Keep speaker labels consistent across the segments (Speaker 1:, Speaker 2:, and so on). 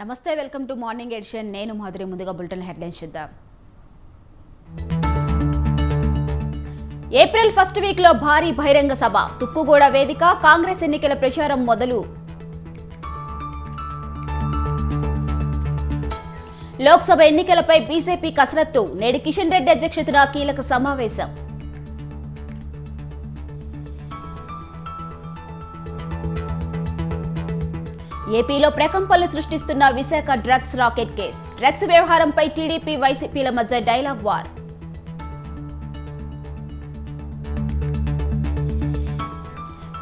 Speaker 1: నమస్తే, welcome to morning edition. నేను మాధురి. ముందుగా బులెటిన్ హెడ్లైన్స్ చూద్దాం. ఏప్రిల్ ఫస్ట్ వీక్ లో భారీ బహిరంగ సభ, తుక్కుగూడ వేదిక, కాంగ్రెస్ ఎన్నికల ప్రచారం మొదలు. లోక్సభ ఎన్నికలపై బీజేపీ కసరత్తు, నేడు కిషన్ రెడ్డి అధ్యక్షతన కీలక సమావేశం. ఏపీలో ప్రకంపనలు సృష్టిస్తున్న Visakha drugs racket case, drugs వ్యవహారంపై టీడీపీ వైసీపీల మధ్య డైలాగ్ వార్.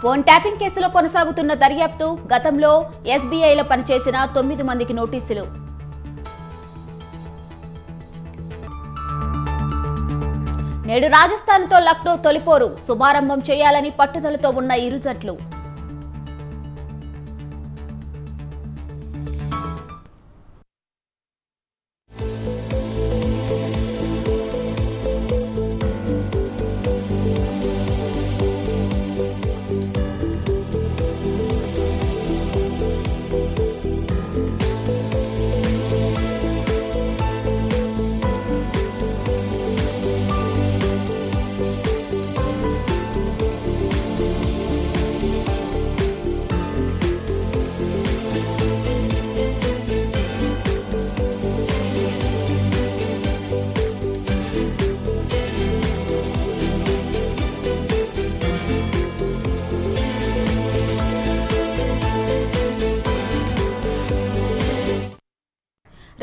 Speaker 1: ఫోన్ ట్యాపింగ్ కేసులో కొనసాగుతున్న దర్యాప్తు, గతంలో ఎస్బీఐలో పనిచేసిన 9 మందికి నోటీసులు. నేడు రాజస్థాన్తో లక్నో తొలిపోరు, శుభారంభం చేయాలని పట్టుదలతో ఉన్న ఇరు జట్లు.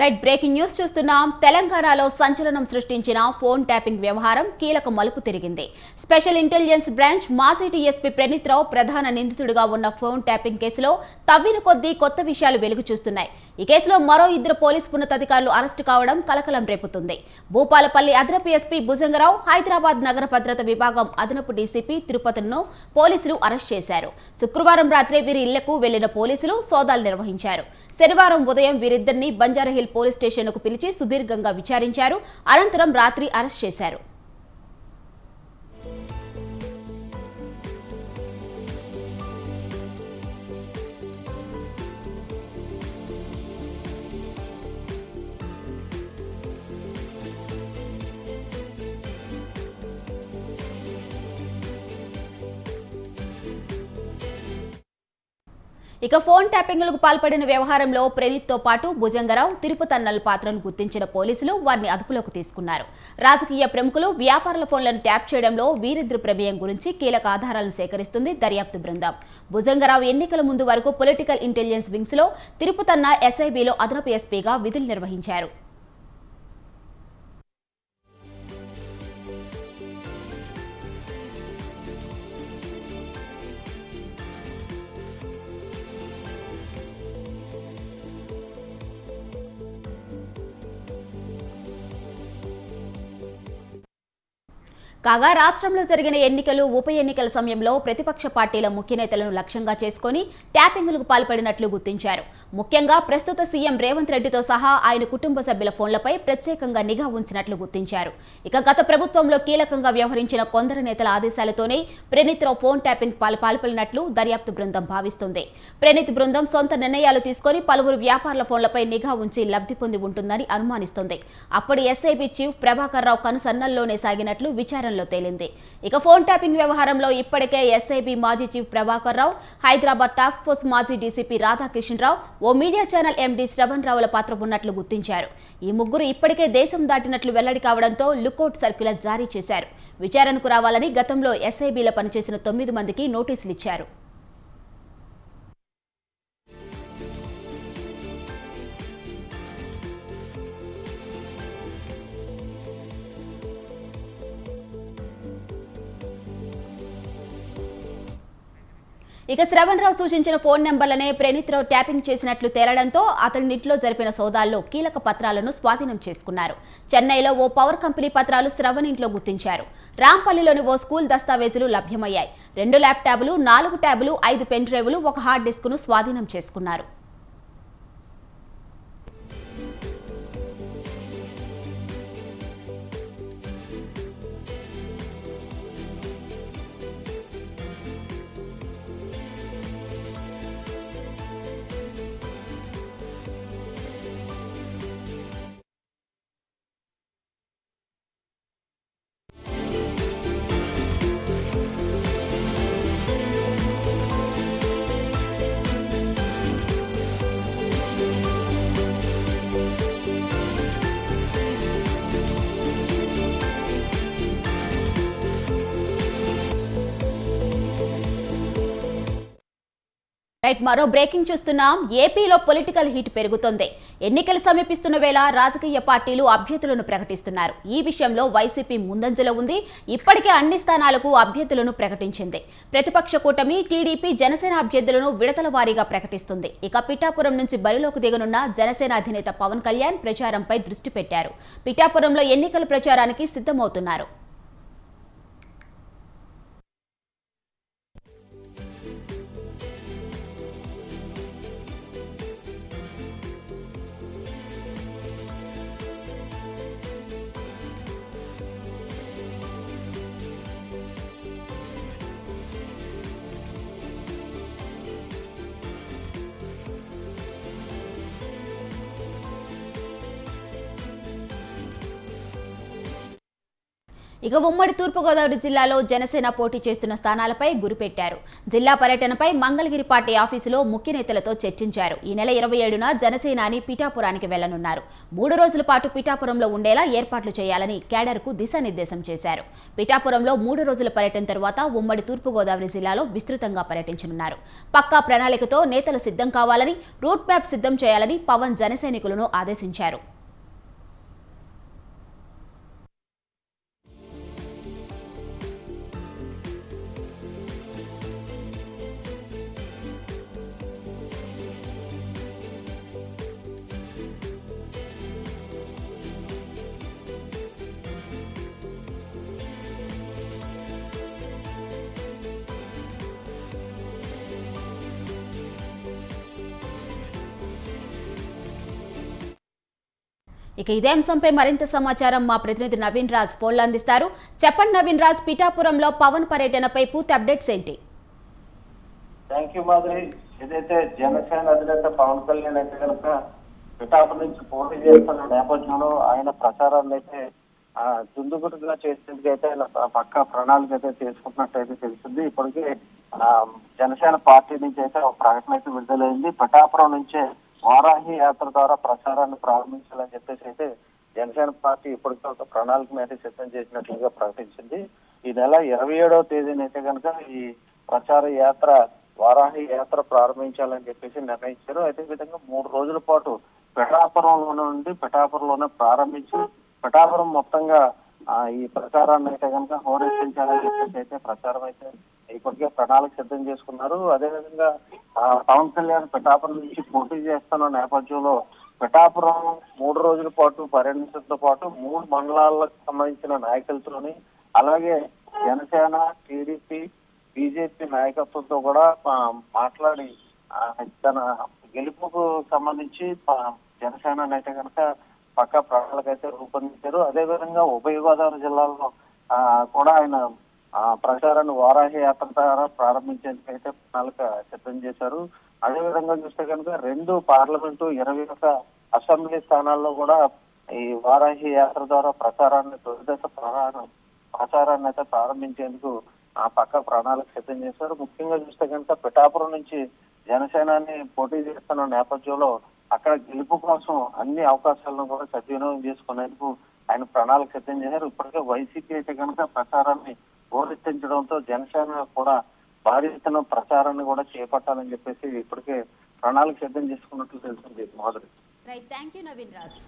Speaker 1: రైట్, బ్రేకింగ్ న్యూస్ చూస్తున్నాం. తెలంగాణలో సంచలనం సృష్టించిన ఫోన్ ట్యాపింగ్ వ్యవహారం కీలక మలుపు తిరిగింది. స్పెషల్ ఇంటెలిజెన్స్ బ్రాంచ్ మాజీ డీఎస్పీ ప్రణీత్ రావు ప్రధాన నిందితుడిగా ఉన్న ఫోన్ ట్యాపింగ్ కేసులో తవ్విన కొద్దీ కొత్త విషయాలు వెలుగు చూస్తున్నాయి. ఈ కేసులో మరో 2 పోలీసు ఉన్నతాధికారులు అరెస్టు కావడం కలకలం రేపుతుంది. భూపాలపల్లి అదనపు ఎస్పీ భుజంగరావు, హైదరాబాద్ నగర భద్రత విభాగం అదనపు డీసీపీ తిరుపతిను పోలీసులు అరెస్ట్ చేశారు. శుక్రవారం రాత్రి వీరి ఇళ్లకు వెళ్లిన పోలీసులు సోదాలు నిర్వహించారు. శనివారం ఉదయం వీరిద్దరిని బంజారాహిల్ పోలీస్ స్టేషన్కు పిలిచి సుదీర్ఘంగా విచారించారు. అనంతరం రాత్రి అరెస్ట్ చేశారు. ఇక ఫోన్ ట్యాపింగ్లకు పాల్పడిన వ్యవహారంలో ప్రణీత్తో పాటు భుజంగరావు, తిరుపతన్నల పాత్రను గుర్తించిన పోలీసులు వారిని అదుపులోకి తీసుకున్నారు. రాజకీయ ప్రముఖులు, వ్యాపారుల ఫోన్లను ట్యాప్ చేయడంలో వీరిద్దరి ప్రమేయం గురించి కీలక ఆధారాలను సేకరిస్తుంది దర్యాప్తు బృందం. భుజంగరావు ఎన్నికల ముందు వరకు పొలిటికల్ ఇంటెలిజెన్స్ వింగ్స్ లో, తిరుపతన్న ఎస్ఐబిలో అదనపు ఎస్పీగా విధులు నిర్వహించారు. కాగా రాష్ట్రంలో జరిగిన ఎన్నికలు, ఉప ఎన్నికల సమయంలో ప్రతిపక్ష పార్టీల ముఖ్య నేతలను లక్ష్యంగా చేసుకుని ట్యాపింగ్లకు పాల్పడినట్లు గుర్తించారు. ముఖ్యంగా ప్రస్తుత సీఎం రేవంత్ రెడ్డితో సహా ఆయన కుటుంబ సభ్యుల ఫోన్లపై ప్రత్యేకంగా నిఘా ఉంచినట్లు గుర్తించారు. ఇక గత ప్రభుత్వంలో కీలకంగా వ్యవహరించిన కొందరు నేతల ఆదేశాలతోనే ప్రణీత్ రావు ఫోన్ ట్యాపింగ్ పాల్పడినట్లు దర్యాప్తు బృందం భావిస్తుంది. ప్రణీత్ బృందం సొంత నిర్ణయాలు తీసుకుని పలువురు వ్యాపారుల ఫోన్లపై నిఘా ఉంచి లబ్ధి పొంది ఉంటుందని అనుమానిస్తుంది. అప్పటి ఎస్ఐబి చీఫ్ ప్రభాకర్ రావు కనుసన్నల్లోనే సాగినట్లు విచారణ తేలింది. ఇక ఫోన్ ట్యాపింగ్ వ్యవహారంలో ఇప్పటికే ఎస్ఐబి మాజీ chief Prabhakar Rao, Hyderabad task force మాజీ డీసీపీ రాధాకిషన్ రావు, ఓ మీడియా ఛానల్ ఎండీ శ్రవణ్ రావుల పాత్ర ఉన్నట్లు గుర్తించారు. ఈ ముగ్గురు ఇప్పటికే దేశం దాటినట్లు వెల్లడి కావడంతో లుకౌట్ సర్క్యులర్ జారీ చేశారు. విచారణకు రావాలని గతంలో ఎస్ఐబిలో పనిచేసిన 9 మందికి నోటీసులు ఇచ్చారు. ఇక శ్రవణ్ రావు సూచించిన ఫోన్ నెంబర్లనే ప్రణీత్ రావు ట్యాపింగ్ చేసినట్లు తేలడంతో అతని ఇంట్లో జరిపిన సోదాల్లో కీలక పత్రాలను స్వాధీనం చేసుకున్నారు. చెన్నైలో ఓ పవర్ కంపెనీ పత్రాలు శ్రవణ్ ఇంట్లో గుర్తించారు. రాంపల్లిలోని ఓ స్కూల్ దస్తావేజులు లభ్యమయ్యాయి. 2 ల్యాప్టాప్లు, 4 ట్యాబులు, 5 పెన్ డ్రైవ్లు, 1 హార్డ్ డిస్క్ను స్వాధీనం చేసుకున్నారు. రైట్, మరో బ్రేకింగ్ చూస్తున్నాం. ఏపీలో పొలిటికల్ హీట్ పెరుగుతోంది. ఎన్నికలు సమీపిస్తున్న వేళ రాజకీయ పార్టీలు అభ్యర్థులను ప్రకటిస్తున్నారు. ఈ విషయంలో వైసీపీ ముందంజలో ఉంది. ఇప్పటికే అన్ని స్థానాలకు అభ్యర్థులను ప్రకటించింది. ప్రతిపక్ష కూటమి టీడీపీ జనసేన అభ్యర్థులను విడతల వారీగా ప్రకటిస్తుంది. ఇక పిఠాపురం నుంచి బరిలోకి దిగనున్న జనసేన అధినేత పవన్ కళ్యాణ్ ప్రచారంపై దృష్టి పెట్టారు. పిఠాపురంలో ఎన్నికల ప్రచారానికి సిద్ధమవుతున్నారు. ఇక ఉమ్మడి తూర్పుగోదావరి జిల్లాలో జనసేన పోటీ చేస్తున్న స్థానాలపై గురిపెట్టారు. జిల్లా పర్యటనపై మంగళగిరి పార్టీ ఆఫీసులో ముఖ్య నేతలతో చర్చించారు. ఈ నెల 27న జనసేనాని పిఠాపురానికి వెళ్లనున్నారు. 3 రోజుల పాటు పిఠాపురంలో ఉండేలా ఏర్పాట్లు చేయాలని క్యాడర్కు దిశానిర్దేశం చేశారు. పిఠాపురంలో 3 రోజుల పర్యటన తర్వాత ఉమ్మడి తూర్పుగోదావరి జిల్లాలో విస్తృతంగా పర్యటించనున్నారు. పక్కా ప్రణాళికతో నేతలు సిద్ధం కావాలని, రూట్ మ్యాప్ సిద్ధం చేయాలని పవన్ జనసైనికులను ఆదేశించారు. ఇక ఇదే అంశంపై మరింత సమాచారం మా ప్రతినిధి నవీన్ రాజ్ ఫోన్లో అందిస్తారు. చెప్పండి నవీన్ రాజ్, పిఠాపురంలో పవన్ పర్యటనపై పూర్తి అప్డేట్స్ ఏంటి?
Speaker 2: Thank you Madhuri. ఏదైతే జనసేన అధినేత పవన్ కళ్యాణ్ అయితే కనుక పిఠాపురం నుంచి పోటీ చేస్తున్న నేపథ్యంలో ఆయన ప్రచారాన్ని అయితే దుందుగుట్టుగా చేసేందుకు అయితే పక్కా ప్రణాళిక అయితే చేసుకుంటున్నట్టయితే తెలిసింది. ఇప్పటికే జనసేన పార్టీ నుంచి అయితే ఒక ప్రకటన అయితే విడుదలైంది. పిఠాపురం నుంచే వారాహి యాత్ర ద్వారా ప్రచారాన్ని ప్రారంభించాలని చెప్పేసి అయితే జనసేన పార్టీ ఇప్పటికే ఒక ప్రణాళిక అయితే సిద్ధం చేసినట్లుగా ప్రకటించింది. ఈ నెల 27వ తేదీన అయితే కనుక ఈ ప్రచార యాత్ర వారాహి యాత్ర ప్రారంభించాలని చెప్పేసి నిర్ణయించారు. అదే విధంగా 3 రోజుల పాటు పిఠాపురంలోనే ప్రారంభించి పిఠాపురం మొత్తంగా ఈ ప్రచారాన్ని అయితే కనుక హోరెత్తించాలని చెప్పేసి అయితే ప్రచారం అయితే ఇప్పటికే ప్రణాళిక సిద్ధం చేసుకున్నారు. అదేవిధంగా పవన్ కళ్యాణ్ పిఠాపురం నుంచి పోటీ చేస్తున్న నేపథ్యంలో పిఠాపురం 3 రోజుల పాటు పర్యటించడంతో పాటు 3 మండలాలకు సంబంధించిన నాయకులతోని అలాగే జనసేన, టీడీపీ, బీజేపీ నాయకత్వంతో కూడా మాట్లాడి తన గెలుపుకు సంబంధించి జనసేన అయితే కనుక పక్కా ప్రణాళిక అయితే రూపొందించారు. అదేవిధంగా ఉభయ గోదావరి జిల్లాలో కూడా ఆయన ప్రచారాన్ని వారాహి యాత్ర ద్వారా ప్రారంభించేందుకు అయితే ప్రణాళిక సిద్ధం చేశారు. అదేవిధంగా చూస్తే కనుక 2 పార్లమెంటు 21 అసెంబ్లీ స్థానాల్లో కూడా ఈ వారాహి యాత్ర ద్వారా తొలిదశ ప్రచారాన్ని అయితే ప్రారంభించేందుకు పక్క ప్రణాళిక సిద్ధం చేశారు. ముఖ్యంగా చూస్తే కనుక పిఠాపురం నుంచి జనసేనాన్ని పోటీ చేస్తున్న నేపథ్యంలో అక్కడ గెలుపు కోసం అన్ని అవకాశాలను కూడా సద్వినియోగం చేసుకునేందుకు ఆయన ప్రణాళిక సిద్ధం చేశారు. ఇప్పటికే వైసీపీ అయితే కనుక ప్రచారాన్ని హోరెత్తించడంతో జనసేన కూడా భారీ ఎత్తున ప్రచారాన్ని కూడా చేపట్టాలని చెప్పేసి ఇప్పటికే ప్రణాళిక సిద్ధం చేసుకున్నట్లు తెలుస్తుంది Madhuri.
Speaker 1: Right, thank you Naveen Raj.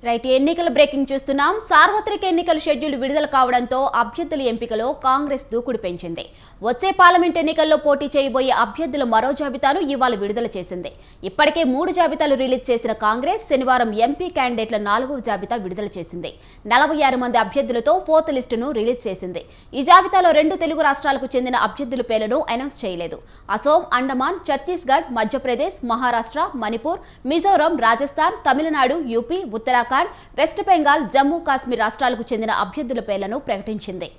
Speaker 1: Right, ఎన్నికల బ్రేకింగ్ చూస్తున్నాం. సార్వత్రిక ఎన్నికల షెడ్యూల్ విడుదల కావడంతో అభ్యర్థుల ఎంపికలో కాంగ్రెస్ దూకుడు పెంచింది. వచ్చే పార్లమెంట్ ఎన్నికల్లో పోటీ చేయబోయే అభ్యర్థుల మరో జాబితాను ఇవాళ విడుదల చేసింది. ఇప్పటికే 3 జాబితాలు రిలీజ్ చేసిన కాంగ్రెస్ శనివారం ఎంపీ క్యాండిడేట్ల 4వ జాబితా విడుదల చేసింది. 46 మంది అభ్యర్థులతో 4th లిస్టును రిలీజ్ చేసింది. ఈ జాబితాలో 2 తెలుగు రాష్ట్రాలకు చెందిన అభ్యర్థుల పేర్లను అనౌన్స్ చేయలేదు. అసోం, అండమాన్, ఛత్తీస్గఢ్, మధ్యప్రదేశ్, మహారాష్ట్ర, మణిపూర్, మిజోరం, రాజస్థాన్, తమిళనాడు, యూపీ, ఉత్తరాఖండ్, వెస్ట్ బెంగాల్, జమ్మూ కాశ్మీర్ రాష్ట్రాలకు చెందిన అభ్యర్థుల పేర్లను ప్రకటించింది.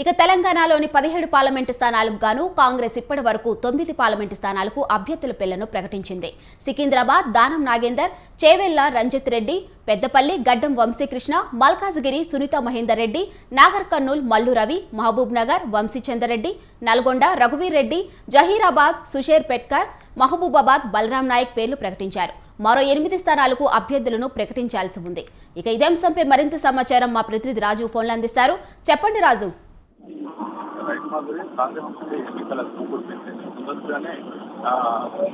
Speaker 1: ఇక తెలంగాణలోని 17 పార్లమెంటు స్థానాలకు గాను కాంగ్రెస్ ఇప్పటి వరకు 9 పార్లమెంటు స్థానాలకు అభ్యర్థుల పేర్లను ప్రకటించింది. సికింద్రాబాద్ దానం నాగేందర్, చేవెళ్ల రంజిత్ రెడ్డి, పెద్దపల్లి గడ్డం వంశీకృష్ణ, మల్కాజ్గిరి సునీత మహేందర్ రెడ్డి, నాగర్ కర్నూల్ మల్లు రవి, మహబూబ్ నగర్ వంశీచందర్ రెడ్డి, నల్గొండ రఘువీర్ రెడ్డి, జహీరాబాద్ సుషేర్ పెట్కర్, మహబూబాబాద్ బలరాం నాయక్ పేర్లు ప్రకటించారు. మరో 8 స్థానాలకు అభ్యర్థులను ప్రకటించాల్సి ఉంది. ఇక ఇదే అంశంపై మరింత సమాచారం మా ప్రతినిధి రాజు ఫోన్లో అందిస్తారు. చెప్పండి రాజు.
Speaker 3: కాంగ్రెస్ ఎన్నికల ముందస్తుగానే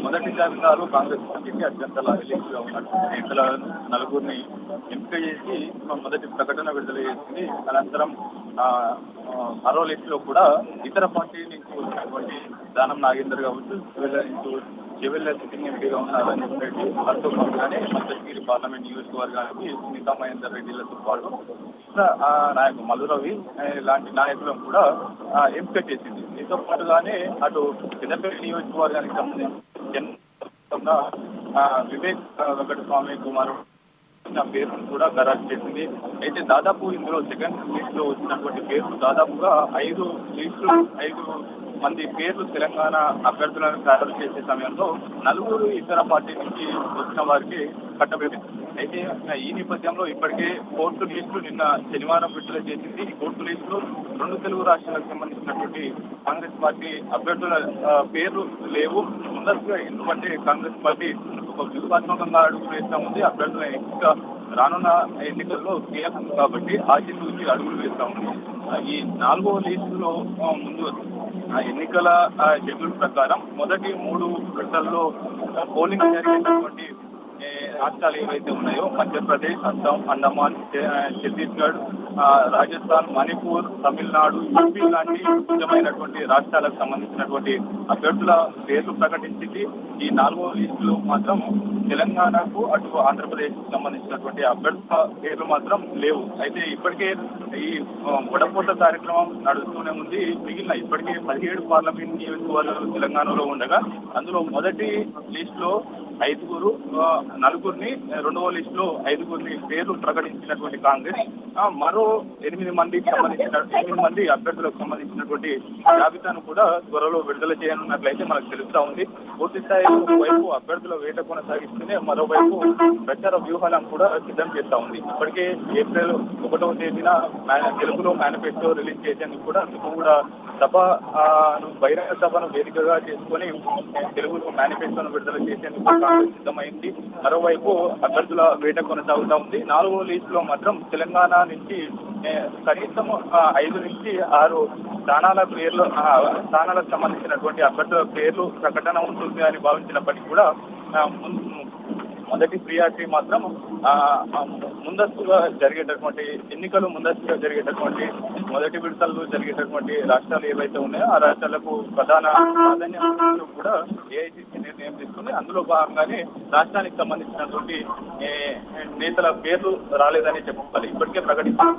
Speaker 3: మొదటి జాబితాలో కాంగ్రెస్ పార్టీకి అత్యంత రిలీజ్గా ఉన్నటువంటి నేతలను 4గురిని ఎంపిక చేసి మొదటి ప్రకటన విడుదల చేసింది. అనంతరం మరో లిస్టులో కూడా ఇతర పార్టీ నుంచి వచ్చినటువంటి దానం నాగేందర్ కావచ్చు, చెవెళ్ళ సిట్టింగ్ ఎంపీగా ఉన్న రంజిత్ రెడ్డి, వారితో పాటుగానే మల్కాజ్గిరి పార్లమెంట్ నియోజకవర్గానికి సునీతా మహేందర్ రెడ్డిలతో పాటు నాయకులు మల్లు రవి లాంటి నాయకులను కూడా ఎంపిక చేసింది. దీంతో పాటుగానే అటు పెద్దపల్లి నియోజకవర్గానికి సంబంధించిన వివేక్ వెంకటస్వామి కుమారుడు పేరును కూడా ఖరారు చేసింది. అయితే దాదాపు ఇందులో సెకండ్ లిస్ట్ లో వచ్చినటువంటి పేర్లు దాదాపుగా 5 మంది పేర్లు తెలంగాణ అభ్యర్థులను ఖరారు చేసే సమయంలో 4 ఇతర పార్టీ నుంచి వచ్చిన వారికి కట్టబెట్టింది. అయితే ఈ నేపథ్యంలో ఇప్పటికే 4th లిస్టు నిన్న శనివారం విడుదల చేసింది. ఈ 4th లిస్టులో 2 తెలుగు రాష్ట్రాలకు సంబంధించినటువంటి కాంగ్రెస్ పార్టీ అభ్యర్థుల పేర్లు లేవు. ముందస్తుగా ఎందుకంటే కాంగ్రెస్ పార్టీ ఒక వ్యూహాత్మకంగా అడుగులు వేస్తా ఉంది. అభ్యర్థుల ఎంపిక రానున్న ఎన్నికల్లో కీలకం కాబట్టి ఆచితూచి అడుగులు వేస్తా ఉంది. ఈ 4వ లిస్టులో ముందు ఎన్నికల షెడ్యూల్ ప్రకారం మొదటి 3 విడతల్లో పోలింగ్ జరిగేటటువంటి రాష్ట్రాలు ఏవైతే ఉన్నాయో మధ్యప్రదేశ్, అస్సాం, అండమాన్, ఛత్తీస్గఢ్, రాజస్థాన్, మణిపూర్, తమిళనాడు, యూపీ లాంటి ముఖ్యమైనటువంటి రాష్ట్రాలకు సంబంధించినటువంటి అభ్యర్థుల పేర్లు ప్రకటించింది. ఈ 4వ లిస్టులో మాత్రం తెలంగాణకు అటు ఆంధ్రప్రదేశ్కు సంబంధించినటువంటి అభ్యర్థుల పేర్లు మాత్రం లేవు. అయితే ఇప్పటికే ఈ వడపోత కార్యక్రమం నడుస్తూనే ఉంది. మిగిలిన ఇప్పటికే 17 పార్లమెంట్ నియోజకవర్గాలు తెలంగాణలో ఉండగా అందులో మొదటి లిస్టులో 4గురిని, 2వ లిస్టులో 5గురిని పేర్లు ప్రకటించినటువంటి కాంగ్రెస్ మరో 8 మంది అభ్యర్థులకు సంబంధించినటువంటి జాబితాను కూడా త్వరలో విడుదల చేయనున్నట్లయితే మనకు తెలుస్తా ఉంది. పూర్తి స్థాయిలో ఒకవైపు అభ్యర్థుల వేట కొనసాగిస్తూనే మరోవైపు ప్రచార వ్యూహాలను కూడా సిద్ధం చేస్తా ఉంది. ఇప్పటికే ఏప్రిల్ 1వ తేదీన తెలుగులో మేనిఫెస్టో రిలీజ్ చేసేందుకు కూడా బహిరంగ సభను వేదికగా చేసుకుని తెలుగులో మేనిఫెస్టోను విడుదల చేసేందుకు కాంగ్రెస్ సిద్ధమైంది. మరోవైపు అభ్యర్థుల వేట కొనసాగుతా ఉంది. 4వ లిస్టులో మాత్రం తెలంగాణ నుంచి కనీసం 5 నుంచి 6 స్థానాలకు సంబంధించినటువంటి అభ్యర్థుల పేర్లు ప్రకటన ఉంటుంది అని భావించినప్పటికీ కూడా మొదటి ప్రియారిటీ మాత్రం ముందస్తుగా జరిగేటటువంటి మొదటి విడతల్లో జరిగేటటువంటి రాష్ట్రాలు ఏవైతే ఉన్నాయో ఆ రాష్ట్రాలకు ప్రధాన ప్రాధాన్యత కూడా ఏఐసీసీ నిర్ణయం తీసుకుంది. అందులో భాగంగానే రాష్ట్రానికి సంబంధించినటువంటి నేతల పేర్లు రాలేదని చెప్పాలి. ఇప్పటికే ప్రకటించిన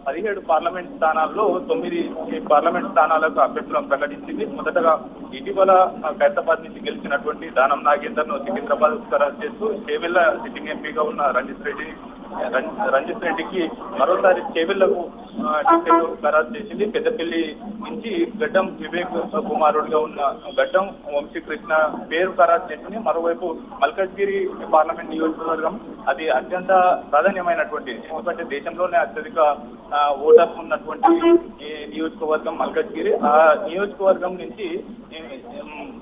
Speaker 3: 17 పార్లమెంట్ స్థానాల్లో 9 పార్లమెంట్ స్థానాలకు అభ్యర్థులను ప్రకటించింది. మొదటగా ఇటీవల ఖైరతాబాద్ నుంచి గెలిచినటువంటి దానం నాగేందర్ ను సికింద్రాబాద్ ఖరారు చేస్తూ చేవెళ్ల సిట్టింగ్ ఎంపీగా ఉన్న రంజిత్ రెడ్డికి మరోసారి చేవెళ్లకు టికెట్ ఖరారు చేసింది. పెద్దపల్లి నుంచి గడ్డం వివేక్ కుమారుడిగా ఉన్న గడ్డం వంశీకృష్ణ పేరు ఖరారు చేసింది. మరోవైపు మల్కాజ్గిరి పార్లమెంట్ నియోజకవర్గం అది అత్యంత ప్రాధాన్యమైనటువంటి, ఎందుకంటే దేశంలోనే అత్యధిక ఓటర్స్ ఉన్నటువంటి నియోజకవర్గం మల్కాజ్గిరి. ఆ నియోజకవర్గం నుంచి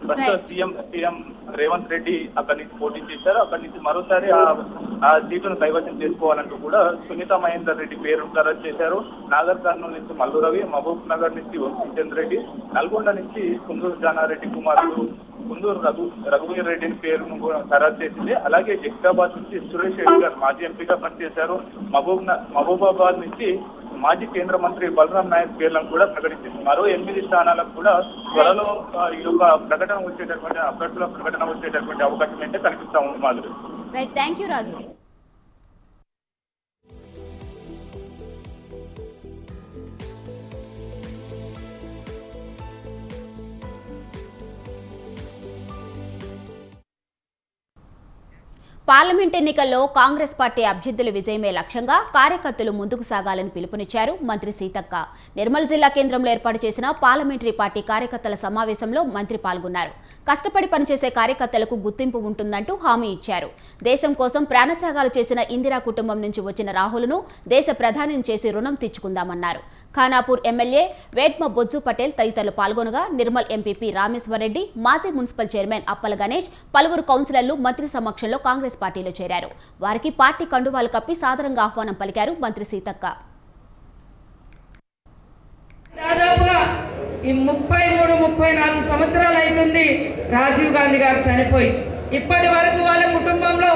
Speaker 3: ప్రస్తుత సీఎం రేవంత్ రెడ్డి అక్కడి నుంచి పోటీ చేశారు. అక్కడి నుంచి మరోసారి ఆ ఆ సీటును కైవసం చేసుకోవాలంటూ కూడా సునీత మహేందర్ రెడ్డి పేరు ఖరారు చేశారు. నాగర్ కర్నూలు నుంచి మల్లు రవి, మహబూబ్ నగర్ నుంచి వంశీచంద్ర రెడ్డి, నల్గొండ నుంచి కుందూరు జానారెడ్డి కుమారుడు కుందూరు రఘువీర్ రెడ్డిని పేరును ఖరారు చేసింది. అలాగే జగిత్యాబాద్ నుంచి సురేష్ రెడ్డి గారు మాజీ ఎంపీగా పనిచేశారు. మహబూబాబాద్ నుంచి మాజీ కేంద్ర మంత్రి బలరాం నాయక్ పేర్లను కూడా ప్రకటించింది. మరో 8 స్థానాలకు కూడా త్వరలో ఈ యొక్క ప్రకటన వచ్చేటటువంటి అవకాశం అయితే కనిపిస్తా ఉంది. Madhuri.
Speaker 1: Right, thank you Raju. Parliament ఎన్నికల్లో కాంగ్రెస్ పార్టీ అభ్యర్థుల విజయమే లక్ష్యంగా కార్యకర్తలు ముందుకు సాగాలని పిలుపునిచ్చారు మంత్రి సీతక్క. నిర్మల్ జిల్లా కేంద్రంలో ఏర్పాటు చేసిన పార్లమెంటరీ పార్టీ కార్యకర్తల సమావేశంలో మంత్రి పాల్గొన్నారు. కష్టపడి పనిచేసే కార్యకర్తలకు గుర్తింపు ఉంటుందంటూ హామీ ఇచ్చారు. దేశం కోసం ప్రాణత్యాగాలు చేసిన ఇందిరా కుటుంబం నుంచి వచ్చిన రాహుల్ను దేశ ప్రధానిని చేసి రుణం తీర్చుకుందామన్నారు. ఖానాపూర్ ఎమ్మెల్యే వేట్మ బొజ్జు పటేల్ తదితరులు పాల్గొనగా నిర్మల్ ఎంపీపీ రామేశ్వరరెడ్డి, మాజీ మున్సిపల్ చైర్మన్ అప్పల గణేష్, పలువురు కౌన్సిలర్లు మంత్రి సమక్షంలో కాంగ్రెస్ పార్టీలో చేరారు. వారికి పార్టీ కండువాలు కప్పి సాదరంగా ఆహ్వానం పలికారు మంత్రి సీతక్క.
Speaker 4: దాదాపుగా ఈ 33-34 సంవత్సరాలు అవుతుంది రాజీవ్ గాంధీ గారు చనిపోయి. ఇప్పటి వరకు వాళ్ళ కుటుంబంలో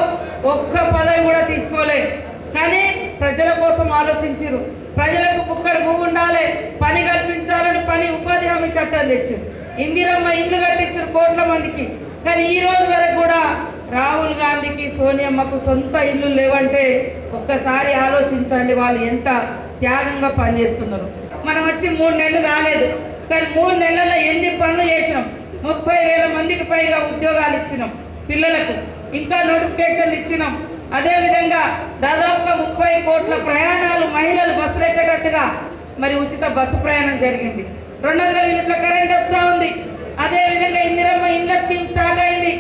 Speaker 4: ఒక్క పదవి కూడా తీసుకోలేదు. కానీ ప్రజల కోసం ఆలోచించారు. ప్రజలకు బుక్కడు భూమి ఉండాలి, పని కల్పించాలని పని ఉపాధి హామీ చట్టం తెచ్చారు. ఇందిరమ్మ ఇల్లు కట్టించారు కోట్ల మందికి. కానీ ఈ రోజు వరకు కూడా రాహుల్ గాంధీకి, సోనియమ్మకు సొంత ఇల్లు లేవంటే ఒక్కసారి ఆలోచించండి వాళ్ళు ఎంత త్యాగంగా పనిచేస్తున్నారు. మనం వచ్చి 3 నెలలు రాలేదు, కానీ 3 నెలల్లో ఎన్ని పనులు చేసినాం. 30,000 మందికి పైగా ఉద్యోగాలు ఇచ్చినాం పిల్లలకు, ఇంకా నోటిఫికేషన్లు ఇచ్చినాం. అదేవిధంగా దాదాపుగా 30 కోట్ల ప్రయాణాలు మహిళలు బస్సులు ఎక్కేటట్టుగా మరి ఉచిత బస్సు ప్రయాణం జరిగింది. 200 యూనిట్ల కరెంట్ వస్తూ ఉంది. అదేవిధంగా ఇందిరమ్మ ఇళ్ల స్కీమ్ స్టార్ట్ అయింది.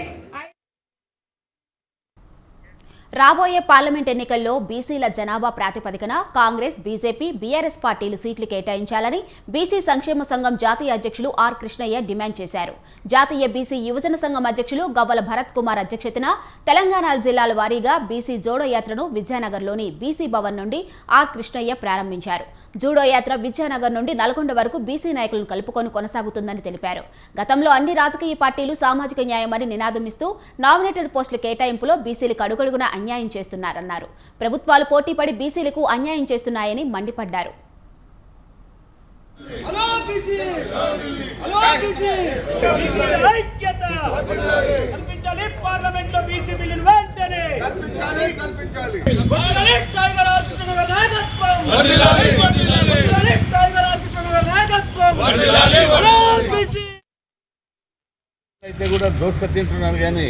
Speaker 1: రాబోయే పార్లమెంట్ ఎన్నికల్లో బీసీల జనాభా ప్రాతిపదికన కాంగ్రెస్, బీజేపీ, బీఆర్ఎస్ పార్టీలు సీట్లు కేటాయించాలని బీసీ సంక్షేమ సంఘం జాతీయ అధ్యక్షులు ఆర్ కృష్ణయ్య డిమాండ్ చేశారు. జాతీయ బీసీ యువజన సంఘం అధ్యక్షులు గవ్వల భరత్ కుమార్ అధ్యక్షతన తెలంగాణ జిల్లాల వారీగా బీసీ జోడో యాత్రను విద్యానగర్లోని బీసీ భవన్ నుండి ఆర్ కృష్ణయ్య ప్రారంభించారు. జూడో యాత్ర విద్యానగర్ నుండి నల్గొండ వరకు బీసీ నాయకులను కలుపుకొని కొనసాగుతుందని తెలిపారు. గతంలో అన్ని రాజకీయ పార్టీలు సామాజిక న్యాయమని నినాదమిస్తూ నామినేటెడ్ పోస్టుల కేటాయింపులో బీసీలకు అడుగడుగున అన్యాయం చేస్తున్నారన్నారు. ప్రభుత్వాలు పోటీపడి బీసీలకు అన్యాయం చేస్తున్నాయని మండిపడ్డారు.
Speaker 5: అయితే కూడా దోసుకొని తింటున్నారు, కానీ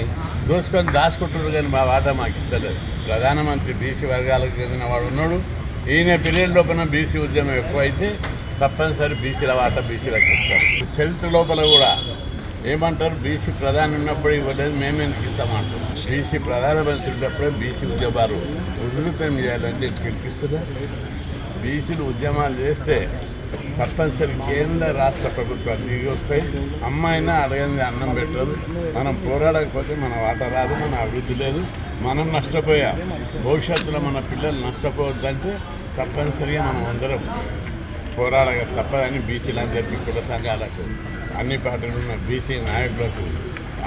Speaker 5: దోసుకొని దాచుకుంటున్నారు, కానీ మా వాటా మాకు ఇస్తలేదు. ప్రధానమంత్రి బీసీ వర్గాలకు చెందిన వాడు ఉన్నాడు. ఈయన పీరియడ్ లోపల బీసీ ఉద్యమం ఎక్కువైతే తప్పనిసరి బీసీల వాటా బీసీలకు ఇస్తారు. చరిత్ర లోపల కూడా ఏమంటారు, బీసీ ప్రధాని ఉన్నప్పుడు ఇవ్వలేదు, మేమెందుకు ఇస్తామంటారు. బీసీ ప్రధానమంత్రి ఉన్నప్పుడే బీసీ ఉద్యమాలు ఉధృతం చేయాలని చెప్పి పిలిపిస్తున్నారు. బీసీలు ఉద్యమాలు చేస్తే తప్పనిసరి కేంద్ర రాష్ట్ర ప్రభుత్వాలు దిగి వస్తాయి. అమ్మాయినా అడగంది అన్నం పెట్టదు. మనం పోరాడకపోతే మన వాటా రాదు, మన అభివృద్ధి లేదు, మనం నష్టపోయాం. భవిష్యత్తులో మన పిల్లలు నష్టపోవద్దంటే తప్పనిసరిగా మనం అందరం పోరాడక తప్పదని బీసీలందరికీ, కుల సంఘాలకు, అన్ని పార్టీలు ఉన్న బీసీ నాయకులకు,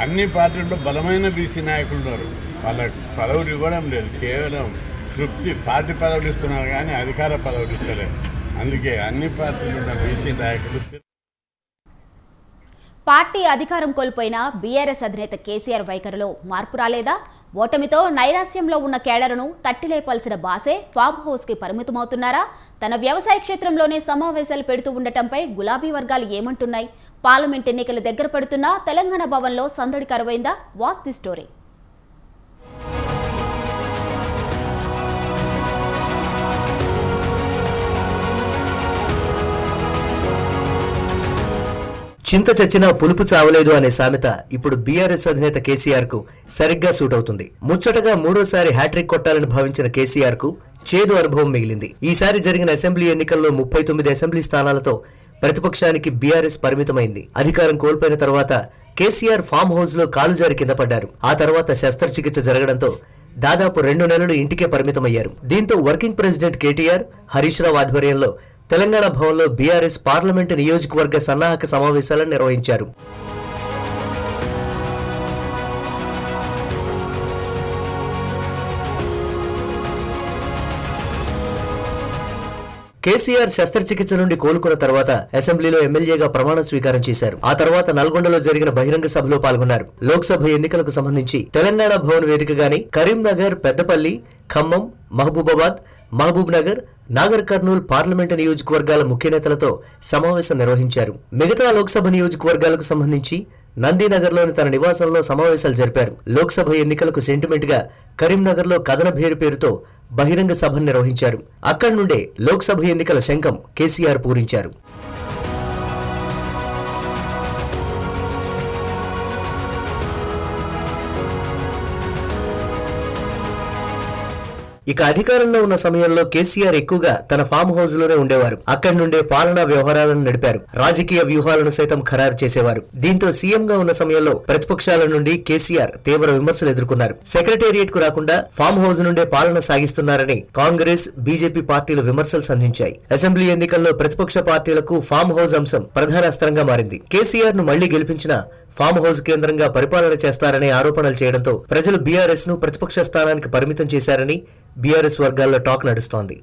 Speaker 5: అన్ని పార్టీల్లో బలమైన బీసీ నాయకులు ఉన్నారు. వాళ్ళకి పదవులు ఇవ్వడం లేదు, కేవలం తృప్తి పార్టీ పదవులు ఇస్తున్నారు కానీ అధికార పదవులు ఇస్తలేదు. అందుకే అన్ని పార్టీలు ఉన్న బీసీ నాయకులు.
Speaker 1: పార్టీ అధికారం కోల్పోయిన బీఆర్ఎస్ అధినేత కేసీఆర్ వైఖరిలో మార్పు రాలేదా? ఓటమితో నైరాస్యంలో ఉన్న కేడర్ను తట్టిలేపాల్సిన బాసే ఫామ్ హౌస్ కి పరిమితమవుతున్నారా? తన వ్యవసాయ క్షేత్రంలోనే సమావేశాలు పెడుతూ ఉండటంపై గులాబీ వర్గాలు ఏమంటున్నాయి? పార్లమెంట్ ఎన్నికలు దగ్గర పడుతున్నా తెలంగాణ భవన్లో సందడి కరువైందా? Watch the story.
Speaker 6: చింత చచ్చినా పులుపు చావలేదు అనే సామెత ఇప్పుడు బీఆర్ఎస్ అధినేత కేసీఆర్ కు సరిగ్గా సూట్ అవుతుంది. ముచ్చటగా 3వ హ్యాట్రిక్ కొట్టాలని భావించిన కేసీఆర్ కు చేదు అనుభవం మిగిలింది. ఈసారి జరిగిన అసెంబ్లీ ఎన్నికల్లో 39 అసెంబ్లీ స్థానాలతో ప్రతిపక్షానికి బీఆర్ఎస్ పరిమితమైంది. అధికారం కోల్పోయిన తర్వాత కేసీఆర్ ఫామ్ హౌస్ లో కాలు జారి కింద పడ్డారు. ఆ తర్వాత శస్త్రచికిత్స జరగడంతో దాదాపు 2 నెలలు ఇంటికే పరిమితమయ్యారు. దీంతో వర్కింగ్ ప్రెసిడెంట్ కేటీఆర్, హరీష్ రావు ఆధ్వర్యంలో తెలంగాణ భవన్లో బీఆర్ఎస్ పార్లమెంటు నియోజకవర్గ సన్నాహక సమావేశాలను నిర్వహించారు. కేసీఆర్ శస్త్రచికిత్స నుండి కోలుకున్న తర్వాత అసెంబ్లీలో ఎమ్మెల్యేగా ప్రమాణ స్వీకారం చేశారు. ఆ తర్వాత నల్గొండలో జరిగిన బహిరంగ సభలో పాల్గొన్నారు. లోక్సభ ఎన్నికలకు సంబంధించి తెలంగాణ భవన్ వేదికగానే కరీంనగర్, పెద్దపల్లి, ఖమ్మం, మహబూబాబాద్, మహబూబ్ నగర్, నాగర్ కర్నూల్ పార్లమెంటు నియోజకవర్గాల ముఖ్య నేతలతో సమావేశం నిర్వహించారు. మిగతా లోక్సభ నియోజకవర్గాలకు సంబంధించి నందీనగర్లోని తన నివాసంలో సమావేశాలు జరిపారు. లోక్సభ ఎన్నికలకు సెంటిమెంట్ గా కరీంనగర్లో కథన పేరుతో బహిరంగ సభను నిర్వహించారు. అక్కడి నుండే లోక్సభ ఎన్నికల శంఖం కేసీఆర్ పూరించారు. ఇక అధికారంలో ఉన్న సమయంలో కేసీఆర్ ఎక్కువగా తన ఫామ్ హౌస్ లోనే ఉండేవారు. అక్కడి నుండే పాలనా వ్యవహారాలను నడిపారు. రాజకీయ వ్యూహాలను సైతం ఖరారు చేసేవారు. దీంతో సీఎం గా ఉన్న సమయంలో ప్రతిపక్షాల నుండి కేసీఆర్ తీవ్ర విమర్శలు ఎదుర్కొన్నారు. సెక్రటేరియట్ కు రాకుండా ఫామ్ హౌస్ నుండే పాలన సాగిస్తున్నారని కాంగ్రెస్, బీజేపీ పార్టీలు విమర్శలు సంధించాయి. అసెంబ్లీ ఎన్నికల్లో ప్రతిపక్ష పార్టీలకు ఫామ్ హౌస్ అంశం ప్రధాన అస్త్రంగా మారింది. కేసీఆర్ ను మళ్లీ గెలిపించిన ఫామ్ హౌస్ కేంద్రంగా పరిపాలన చేస్తారనే ఆరోపణలు చేయడంతో ప్రజలు బీఆర్ఎస్ ను ప్రతిపక్ష స్థానానికి పరిమితం చేశారని బీఆర్ఎస్ వర్గాల్లో టాక్ నడుస్తోంది.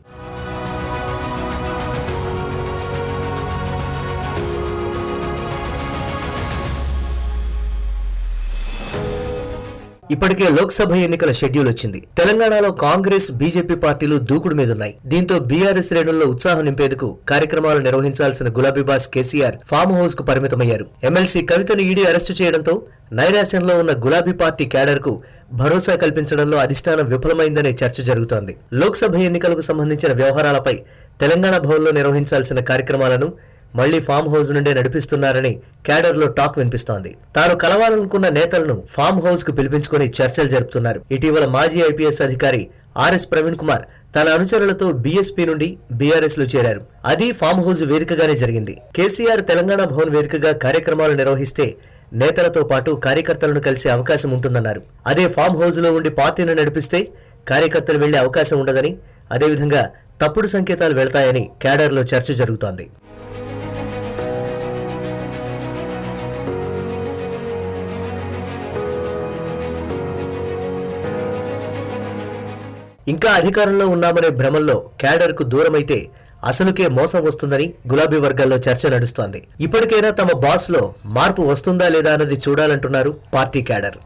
Speaker 6: ఇప్పటికే లోక్సభ ఎన్నికల షెడ్యూల్ వచ్చింది. తెలంగాణలో కాంగ్రెస్, బీజేపీ పార్టీలు దూకుడు మీదున్నాయి. దీంతో బీఆర్ఎస్ శ్రేణుల్లో ఉత్సాహం నింపేందుకు కార్యక్రమాలు నిర్వహించాల్సిన గులాబీబాస్ కేసీఆర్ ఫామ్ హౌస్ కు పరిమితమయ్యారు. ఎమ్మెల్సీ కవితను ఈడీ అరెస్టు చేయడంతో నైరాశ్యంలో ఉన్న గులాబీ పార్టీ క్యాడర్ కు భరోసా కల్పించడంలో అధిష్టానం విఫలమైందనే చర్చ జరుగుతోంది. లోక్సభ ఎన్నికలకు సంబంధించిన వ్యవహారాలపై తెలంగాణ భవన్లో నిర్వహించాల్సిన కార్యక్రమాలను మళ్లీ ఫామ్ హౌస్ నుండే నడిపిస్తున్నారని క్యాడర్ లో టాక్ వినిపిస్తోంది. తాను కలవాలనుకున్న నేతలను ఫామ్ హౌస్ కు పిలిపించుకుని చర్చలు జరుపుతున్నారు. ఇటీవల మాజీ ఐపీఎస్ అధికారి ఆర్ఎస్ ప్రవీణ్ కుమార్ తన అనుచరులతో బీఎస్పీ నుండి బీఆర్ఎస్ లో చేరారు. అది ఫామ్ హౌస్ వేదికగానే జరిగింది. కేసీఆర్ తెలంగాణ భవన్ వేదికగా కార్యక్రమాలు నిర్వహిస్తే నేతలతో పాటు కార్యకర్తలను కలిసే అవకాశం ఉంటుందన్నారు. అదే ఫామ్ హౌస్ లో ఉండి పార్టీని నడిపిస్తే కార్యకర్తలు వెళ్లే అవకాశం ఉండదని, అదేవిధంగా తప్పుడు సంకేతాలు వెళ్తాయని క్యాడర్ లో చర్చ జరుగుతోంది. ఇంకా అధికారంలో ఉన్నామనే భ్రమల్లో క్యాడర్ కు దూరమైతే అసలుకే మోసం వస్తుందని గులాబీ వర్గాల్లో చర్చ నడుస్తోంది. ఇప్పటికైనా తమ బాస్ లో మార్పు వస్తుందా లేదా అన్నది చూడాలంటున్నారు పార్టీ క్యాడర్.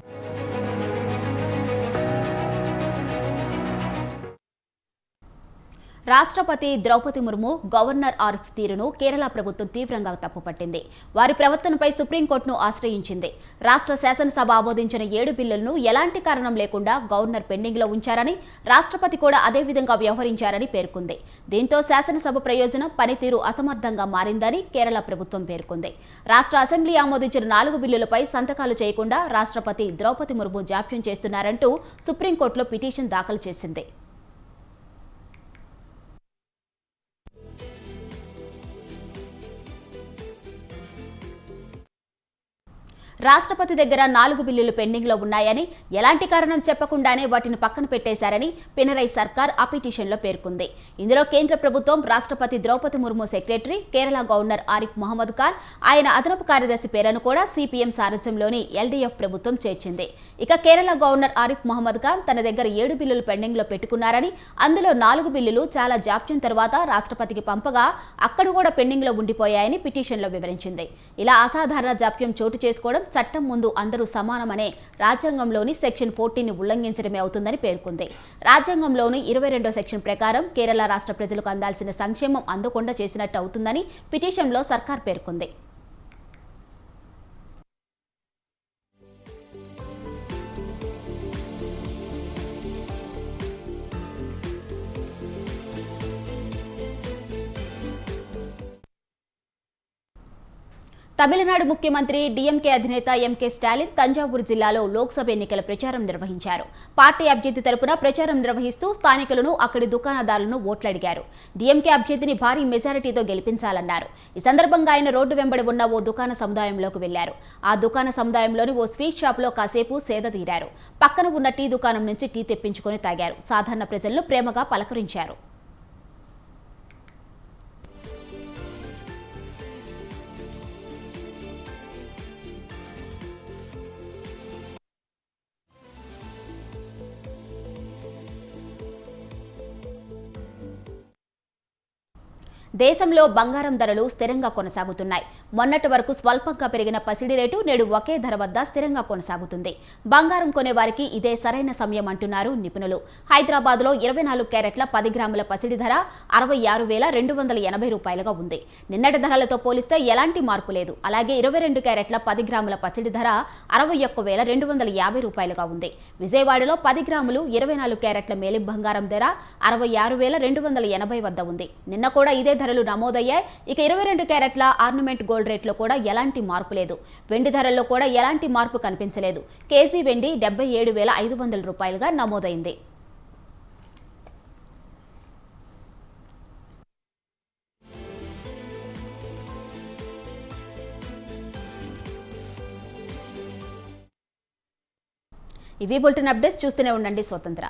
Speaker 1: రాష్ట్రపతి ద్రౌపది ముర్ము, గవర్నర్ ఆరిఫ్ తీరును కేరళ ప్రభుత్వం తీవ్రంగా తప్పుపట్టింది. వారి ప్రవర్తనపై సుప్రీంకోర్టును ఆశ్రయించింది. రాష్ట్ర శాసనసభ ఆమోదించిన 7 బిల్లులను ఎలాంటి కారణం లేకుండా గవర్నర్ పెండింగ్ లో ఉంచారని, రాష్ట్రపతి కూడా అదే విధంగా వ్యవహరించారని పేర్కొంది. దీంతో శాసనసభ ప్రయోజనం, పనితీరు అసమర్థంగా మారిందని కేరళ ప్రభుత్వం పేర్కొంది. రాష్ట్ర అసెంబ్లీ ఆమోదించిన 4 బిల్లులపై సంతకాలు చేయకుండా రాష్ట్రపతి ద్రౌపది ముర్ము జాప్యం చేస్తున్నారంటూ సుప్రీంకోర్టులో పిటిషన్ దాఖలు చేసింది. రాష్ట్రపతి దగ్గర 4 బిల్లులు పెండింగ్ లో ఉన్నాయని, ఎలాంటి కారణం చెప్పకుండానే వాటిని పక్కన పెట్టేశారని పినరై సర్కార్ ఆ పిటిషన్లో పేర్కొంది. ఇందులో కేంద్ర ప్రభుత్వం, రాష్ట్రపతి ద్రౌపది ముర్ము సెక్రటరీ, కేరళ గవర్నర్ ఆరిఫ్ మహమ్మద్ ఖాన్, ఆయన అదనపు కార్యదర్శి పేరును కూడా సిపిఎం సారథ్యంలోని ఎల్డీఎఫ్ ప్రభుత్వం చేర్చింది. ఇక కేరళ గవర్నర్ ఆరిఫ్ మహమ్మద్ ఖాన్ తన దగ్గర 7 బిల్లులు పెండింగ్ లో పెట్టుకున్నారని, అందులో 4 బిల్లులు చాలా జాప్యం తర్వాత రాష్ట్రపతికి పంపగా అక్కడ కూడా పెండింగ్ లో ఉండిపోయాయని పిటిషన్లో వివరించింది. ఇలా అసాధారణ జాప్యం చోటు చేసుకోవడం చట్టం ముందు అందరూ సమానమనే రాజ్యాంగంలోని సెక్షన్ 14ని ఉల్లంఘించడమే అవుతుందని పేర్కొంది. రాజ్యాంగంలోని 22వ సెక్షన్ ప్రకారం కేరళ రాష్ట్ర ప్రజలకు అందాల్సిన సంక్షేమం అందకుండా చేసినట్టు అవుతుందని పిటిషన్లో సర్కార్ పేర్కొంది. తమిళనాడు ముఖ్యమంత్రి డీఎంకే అధినేత ఎంకే స్టాలిన్ తంజావూరు జిల్లాలో లోక్సభ ఎన్నికల ప్రచారం నిర్వహించారు. పార్టీ అభ్యర్థి తరపున ప్రచారం నిర్వహిస్తూ స్థానికులను, అక్కడి దుకాణదారులను ఓట్లడిగారు. డీఎంకే అభ్యర్థిని భారీ మెజారిటీతో గెలిపించాలన్నారు. ఈ సందర్భంగా ఆయన రోడ్డు వెంబడి ఉన్న ఓ దుకాణ సముదాయంలోకి వెళ్లారు. ఆ దుకాణ సముదాయంలోని ఓ స్వీట్ షాప్ లో కాసేపు సేద తీరారు. పక్కన ఉన్న టీ దుకాణం నుంచి టీ తెప్పించుకొని తాగారు. సాధారణ ప్రజలను ప్రేమగా పలకరించారు. దేశంలో బంగారం ధరలు స్థిరంగా కొనసాగుతున్నాయి. మొన్నటి వరకు స్వల్పంగా పెరిగిన పసిడి రేటు నేడు ఒకే ధర వద్ద స్థిరంగా కొనసాగుతుంది. బంగారం కొనే వారికి ఇదే సరైన సమయం అంటున్నారు నిపుణులు. హైదరాబాద్లో 24 క్యారెట్ల 10 గ్రాముల పసిడి ధర 66,280 రూపాయలుగా ఉంది. నిన్నటి ధరలతో పోలిస్తే ఎలాంటి మార్పు లేదు. అలాగే 22 క్యారెట్ల 10 గ్రాముల పసిడి ధర 61,250 రూపాయలుగా ఉంది. విజయవాడలో 10 గ్రాములు 24 క్యారెట్ల మేలిం బంగారం ధర 66,280 వద్ద ఉంది. నిన్న కూడా ఇదే ధరలు నమోదయ్యాయి. ఇక 22 క్యారెట్ల ఆర్నమెంట్ గోల్డ్ రేట్లో కూడా ఎలాంటి మార్పు లేదు. వెండి ధరల్లో కూడా ఎలాంటి మార్పు కనిపించలేదు. కేజీ వెండి 77,500 రూపాయలుగా నమోదైంది. ఇవి బులెటిన్ అప్డేట్స్. చూస్తూనే ఉండండి స్వతంత్ర.